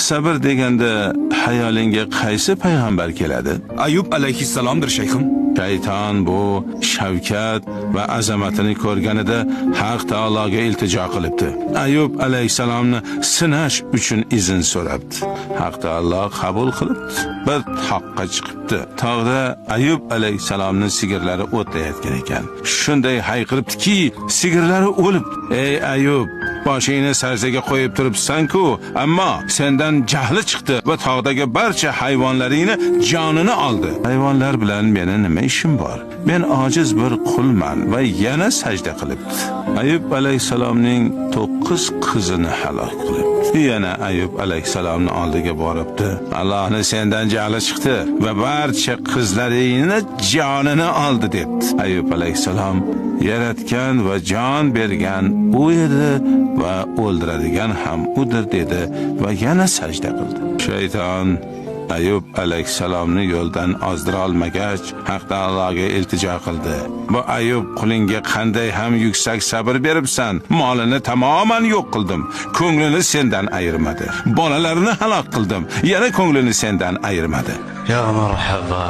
sabr deganda xayolingga qaysi payg'ambar keladi? Ayub alayhissalomdir shayxim. Shayton bu shavkat va azamatini ko'rganida Haq taologa iltijo qilibdi. Ayub alayhisalomni sinash uchun izn so'rabdi. Haq taolo qabul qilibdi. Bir toqqa chiqibdi. Tog'da Ayub alayhisalomning sigirlari o'tlayotgan ekan. Shunday hayqiribdiki, sigirlari o'lib. Ey Ayub, boshingni sajdaga qo'yib turibsan-ku, ammo sendan jahli chiqdi va tog'dagi barcha hayvonlaringni jonini oldi. Hayvonlar bilan meni nima ishim bor? Men ojiz bir qulman va yana sajda qilibdi. Ayub alayhisalomning 9 qizini halok qilibdi. Yana Ayub alayhisalomning oldiga boribdi. Allohning sendan jahli chiqdi va barcha qizlaringni jonini oldi debdi. Ayub alayhisalom yaratgan va jon bergan u edi va o'ldiradigan ham udir dedi va yana sajda qildi. Shayton Ayub alayhisalomni yo'ldan ozdira olmagach, Haq taologa iltijo qildi. Bu Ayub qulinga qanday ham yuksak sabr beribsan? Molini tamoman yo'q qildim. Ko'nglini sendan ayirmadi. Bolalarini halok qildim. Yana ko'nglini sendan ayirmadi. Ya marhaba.